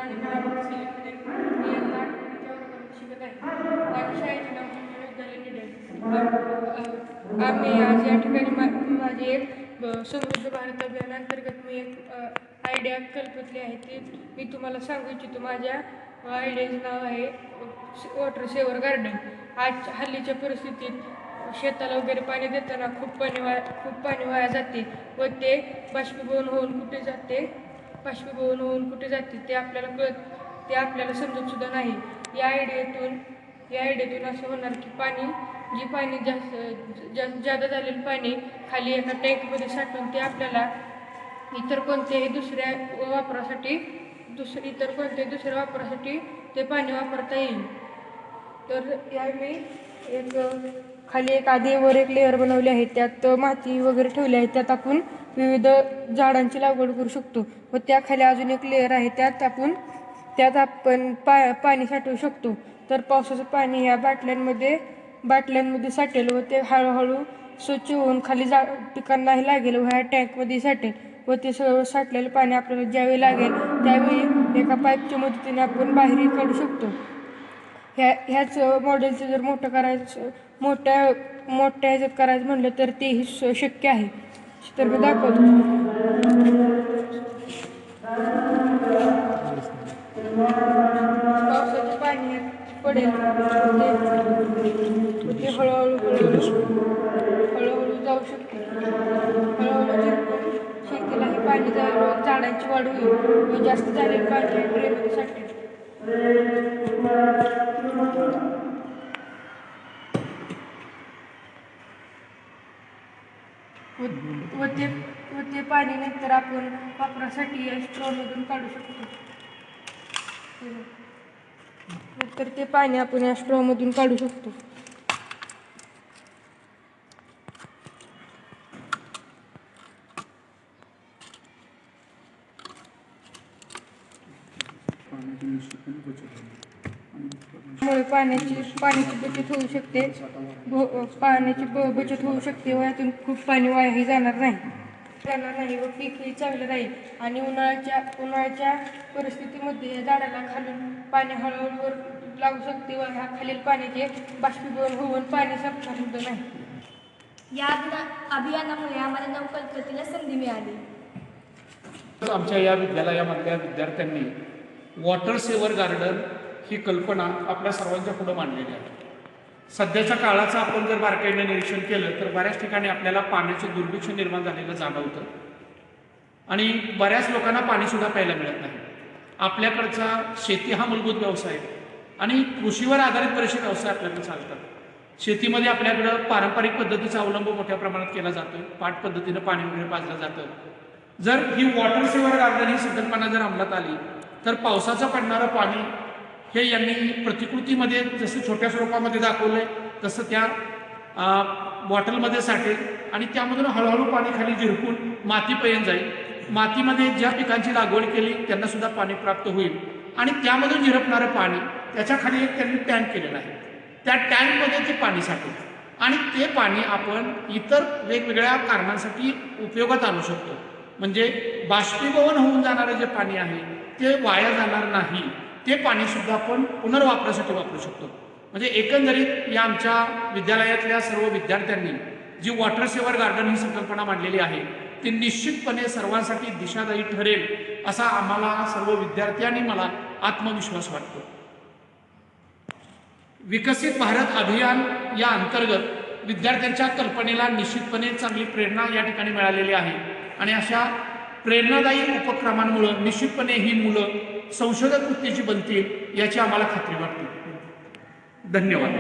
माझे नाव सेलिब्रिटी मी आता 8वीच्या वर्गात शिकत आहे. माझ्या शाळेचे नाव हिंदू विद्यालय निडेल. आम्ही आज या ठिकाणी माझे एक समृद्ध भारत अभियानांतर्गत मी एक आयडिया कल्पतली आहे ते मी तुम्हाला सांगू इच्छितो. माझ्या आयडियाचं नाव आहे वॉटर सेवर गार्डन. आज हल्लीच्या परिस्थितीत शेताला वगैरे पाणी देताना खूप पाणी वाया जाते व ते बाष्पीभवन होऊन कुठे जाते ते आपल्याला समजतसुद्धा नाही. या आयडियातून असं होणार की पाणी जास्त झालेलं पाणी खाली एका टँकमध्ये साठवून ते आपल्याला इतर कोणत्याही दुसऱ्या वापरासाठी ते पाणी वापरता येईल. तर यावेळी खाली आधीवर एक लेअर बनवली आहे, त्यात माती वगैरे ठेवली आहे, त्यात आपण विविध झाडांची लागवड करू शकतो व त्याखाली अजून एक लेअर आहे, त्यात आपण पाणी साठवू शकतो. तर पावसाचं पाणी ह्या बाटल्यांमध्ये साठेल व ते हळूहळू स्वच्छ होऊन खाली पिकांनाही लागेल व ह्या टँकमध्ये साठेल व ते सगळं साठलेलं पाणी आपल्याला ज्यावेळी लागेल त्यावेळी एका पाईपच्या मदतीने आपण बाहेरही काढू शकतो. ह्याच मॉडेलचं जर मोठ्या ह्याच्यात करायचं म्हणलं तर तेही शक्य आहे. तर मी दाखवतो. पावसाचे पाणी पडेल ते हळूहळू जाऊ शकते. हळूहळू शेतीलाही पाणी जाईल, झाडांची वाढ होईल व जास्त झालेलं पाणी ड्रेनमध्ये साठेल. व ते पाणी नंतर आपण वापरासाठी स्ट्रॉमधून काढू शकतो. नंतर ते पाणी आपण या स्ट्रॉमधून काढू शकतो. त्यामुळे पाण्याची बचत होऊ शकते. व यातून खूप पाणी वायाही जाणार नाही व पीकही चांगलं राहील. आणि उन्हाळ्याच्या परिस्थितीमध्ये या झाडाला खालून पाणी हळूहळू वर लागू शकते व ह्या खालील पाण्याचे बाष्पीभवन होऊन पाणी संपणार सुद्धा नाही. या अभियानामुळे आम्हाला नवकल्पनेला संधी मिळाली. आमच्या या विद्यालयामधल्या विद्यार्थ्यांनी वॉटर सेवर गार्डन ही कल्पना आपल्या सर्वांच्या पुढे मांडलेली आहे. सध्याच्या काळाचं आपण जर बारकाईने निरीक्षण केलं तर बऱ्याच ठिकाणी आपल्याला पाण्याचं दुर्भिक्ष निर्माण झालेलं जाणवतं आणि बऱ्याच लोकांना पाणीसुद्धा प्यायला मिळत नाही. आपल्याकडचा शेती हा मूलभूत व्यवसाय आहे आणि कृषीवर आधारित बरेचसे व्यवसाय आपल्याकडे चालतात. शेतीमध्ये आपल्याकडं पारंपरिक पद्धतीचा अवलंब मोठ्या प्रमाणात केला जातो. पाट पद्धतीनं पाणी वगैरे पाजलं जातं. जर ही वॉटर सेवर गार्डन ही संकल्पना जर अंमलात आली तर पावसाचं पडणारं पाणी हे यांनी प्रतिकृतीमध्ये जसं छोट्या स्वरूपामध्ये दाखवलं आहे तसं त्या बॉटलमध्ये साठेल आणि त्यामधून हळूहळू पाणी खाली झिरपून मातीपर्यंत जाईल. मातीमध्ये ज्या पिकांची लागवड केली त्यांना सुद्धा पाणी प्राप्त होईल आणि त्यामधून झिरपणारं पाणी त्याच्या खाली एक त्यांनी टँक केलेला आहे. त्या टँकमध्ये ते पाणी साठेल आणि ते पाणी आपण इतर वेगवेगळ्या कारणांसाठी उपयोगात आणू शकतो. म्हणजे बाष्पीभवन होऊन जाणारं जे पाणी आहे ते वाया जाणार नाही. ते पाणीसुद्धा आपण पुनर्वापरासाठी वापरू शकतो. म्हणजे एकंदरीत या आमच्या विद्यालयातल्या सर्व विद्यार्थ्यांनी जी वॉटर सेवर गार्डन ही संकल्पना मांडलेली आहे ती निश्चितपणे सर्वांसाठी दिशादायी ठरेल असा आम्हाला सर्व विद्यार्थी आणि मला आत्मविश्वास वाटतो. विकसित भारत अभियान या अंतर्गत विद्यार्थ्यांच्या कल्पनेला निश्चितपणे चांगली प्रेरणा या ठिकाणी मिळालेली आहे आणि अशा प्रेरणादायी उपक्रमांमुळे निश्चितपणे ही मुलं संशोधक वृत्तीची बनतील याची आम्हाला खात्री वाटते. धन्यवाद.